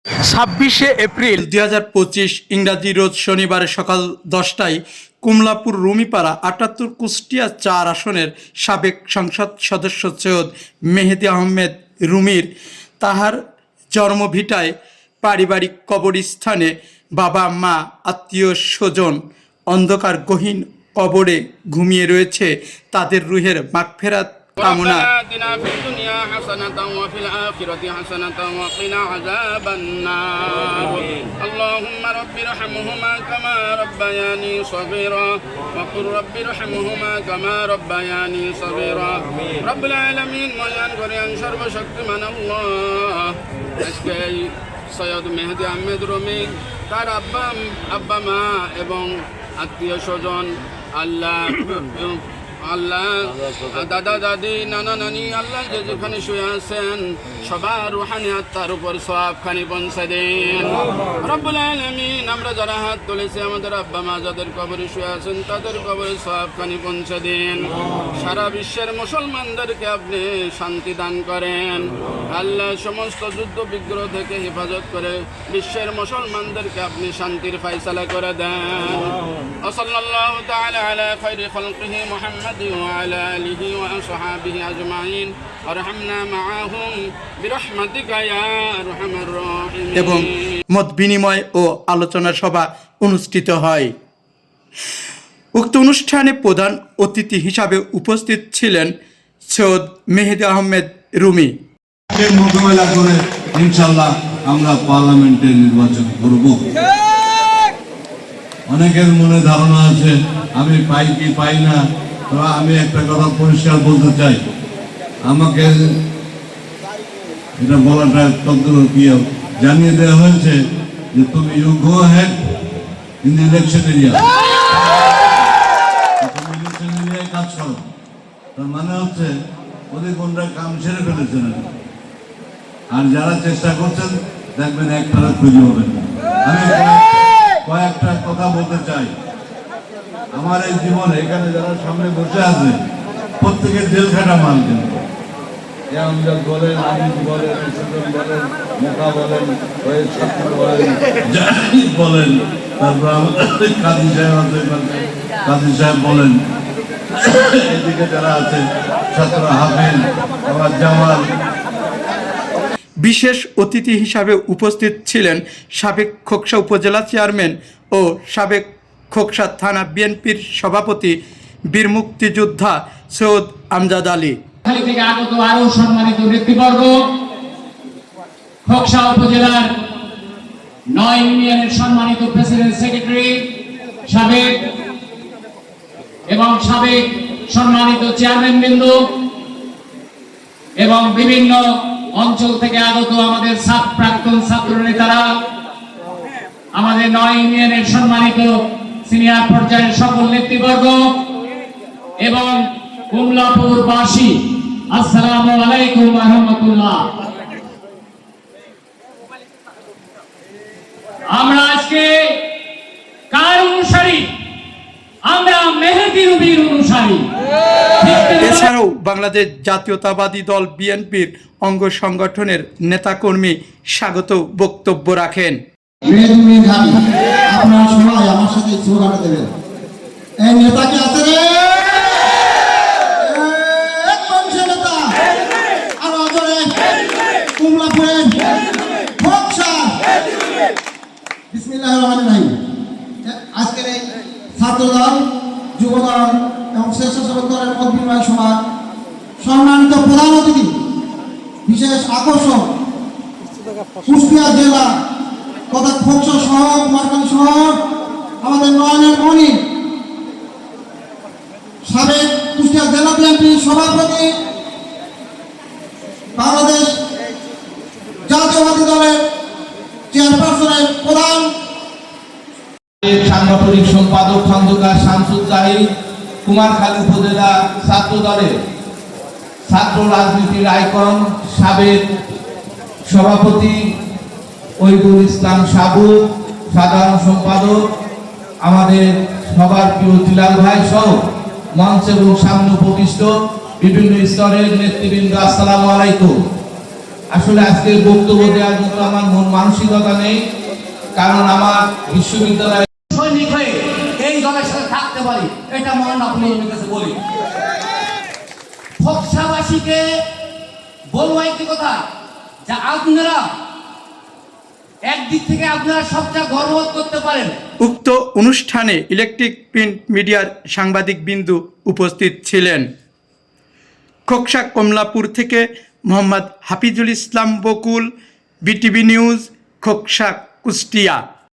26শে April 2025 ইংরাজি রোজ শনিবার সকাল 10টায় কমলাপুর রুমিপাড়া 78 কুষ্টিয়া 4 আসনের সাবেক সংসদ সদস্য সৈয়দ মেহেদী আহমেদ রুমির তাহার জন্মভিটায় পারিবারিক কবরস্থানে বাবা মা আত্মীয় স্বজন অন্ধকার গহীন কবরে ঘুমিয়ে রয়েছে। তাদের রুহের মাগফিরাত কামনা। آتنا في الدنيا حسنة وفي الآخرة حسنة وقنا عذاب النار اللهم رب ارحمهما كما ربياني صغيرا وقل رب ارحمهما كما ربياني صغيرا رب العالمين ময়ান করেন সর্বশক্তিমান আল্লাহ। আজকে সৈয়দ মেহেদী আহমেদ রুমি তার আব্বা মা এবং আত্মীয় স্বজন আল্লাহ দাদা দাদি নানা নানি আল্লাহ যে যেখানে শুয়ে আছেন সবার রুহানি আত্মার উপর সওয়াবখানি পৌঁছে দেন রব্বুল আলামিন। আমরা যারা হাত তুলেছি আমাদের আব্বা মা যাদের কবরে শুয়ে আছেন তাদের কবরে সওয়াবখানি পৌঁছে দেন। সারা বিশ্বের মুসলমানদেরকে আপনি শান্তি দান করেন আল্লাহ। সমস্ত যুদ্ধ বিগ্রহ থেকে হেফাজত করে বিশ্বের মুসলমানদেরকে আপনি শান্তির ফয়সালা করে দেন। সাল্লাল্লাহু তাআলা আলা খায়রি খালকিহি মুহাম্মদ وعلى آله وأصحابه أجمعين وارحمنا معهم برحمتك يا أرحم الراحمين। এবং মত বিনিময় ও আলোচনা সভা অনুষ্ঠিত হয়। উক্ত অনুষ্ঠানে প্রধান অতিথি হিসাবে উপস্থিত ছিলেন সৈয়দ মেহেদী আহমেদ রুমি। মোকাবেলা করে ইনশাআল্লাহ আমরা পার্লামেন্টে নির্বাচন করব। অনেকের মনে ধারণা আছে আমি পাই কি পাই না। আমি একটা কথা পরিষ্কার বলতে চাই, আমাকে এটা বলাটা তদ্র জানিয়ে দেওয়া হয়েছে যে তুমি you go head in the election area, তুমি ইলেকশন এরিয়ায় কাজ করো। তার মানে হচ্ছে ওদের কোনটা কাম ছেড়ে ফেলেছেন আর যারা চেষ্টা করছেন দেখবেন একটা খুঁজে হবেন। আমি কয়েকটা কথা বলতে চাই। আমার এই জীবনে এখানে যারা সামনে বসে আছে প্রত্যেকের জেল খাটা মাল কিন্তু আমজাদ বলেন, আমিজ বলেন, সুজন বলেন, মোকা বলেন, বলেন, তারপর আমাদের কাজী সাহেব আছে, কাজী সাহেব বলেন, এদিকে যারা আছে ছাত্র হাফিজ, আমার জামাল। বিশেষ অতিথি হিসাবে উপস্থিত ছিলেন সাবেক খোকসা উপজেলা চেয়ারম্যান ও সাবেক খোকসা থানা বিএনপির সভাপতি বীর মুক্তিযোদ্ধা সৈয়দ আমজাদ আলী। থেকে আগত আরো সম্মানিত ব্যক্তিবর্গ, খোকসা উপজেলার 9 ইউনিয়নের সম্মানিত প্রেসিডেন্ট সেক্রেটারি সাবেক এবং সাবেক সম্মানিত চেয়ারম্যান বৃন্দ এবং বিভিন্ন অঞ্চল থেকে আগত আমাদের প্রাক্তন ছাত্র নেতারা, আমাদের 9 ইউনিয়নের সম্মানিত সিনিয়র পর্যায়ের সকল নেতৃবর্গ এবং কমলাপুরবাসী, আসসালামু আলাইকুম ওয়া রাহমাতুল্লাহ। আমরা আজকে কার অনুসারী? আমরা মেহেদী রুমির অনুসারী। এছাড়াও বাংলাদেশ জাতীয়তাবাদী দল বিএনপির অঙ্গ সংগঠনের নেতাকর্মী স্বাগত বক্তব্য রাখেন। আপনারা সবাই আমার সাথে স্লোগানটা দেবেন, এই নেতাকে আছে রে নেতা আরো আদরে কমলাপুরের খোকসা। বিসমিল্লাহির রহমানির রহিম। আজকের এই ছাত্রদল, যুবদল এবং স্বেচ্ছাসেবক দলের মত বিনিময় সভা সম্মানিত প্রধান অতিথি, বিশেষ আকর্ষণ কুষ্টিয়া জেলা তথা খোকসা শহর, কুমারখালী শহর, আমাদের নয়নের মণি, সাবেক কুষ্টিয়া জেলা বিএনপির সভাপতি, বাংলাদেশ জাতীয়তাবাদী দলের চেয়ারপারসনের প্রধান, সাংগঠনিক সম্পাদক খন্দকার শামসুজ্জাহিদ, কুমারখালী উপজেলা ছাত্র দলের ছাত্র রাজনীতির আইকন সাবেক সভাপতি ওইদুল ইসলাম সাবু, সাধারণ সম্পাদক আমাদের সবার প্রিয় জিলাল ভাই সহ মঞ্চ এবং সামনে উপবিষ্ট বিভিন্ন স্তরের নেতৃবৃন্দ, আসসালামু আলাইকুম। আসলে আজকে বক্তব্য দেওয়ার মতো আমার মন মানসিকতা নেই, কারণ আমার বিশ্ববিদ্যালয় সৈনিক হয়ে এই দলের সাথে থাকতে পারি, এটা মহান আপনাদের কাছে বলি। ফকসাবাসীকে বলবো একটি কথা, যে আপনারা একদিক থেকে আপনারা সবচেয়ে গর্ববোধ করতে পারেন। উক্ত অনুষ্ঠানে ইলেকট্রিক প্রিন্ট মিডিয়ার সাংবাদিক বিন্দু উপস্থিত ছিলেন। খোকসা কমলাপুর থেকে মোহাম্মদ হাফিজুল ইসলাম বকুল, বিটিভি নিউজ, খোকসা, কুষ্টিয়া।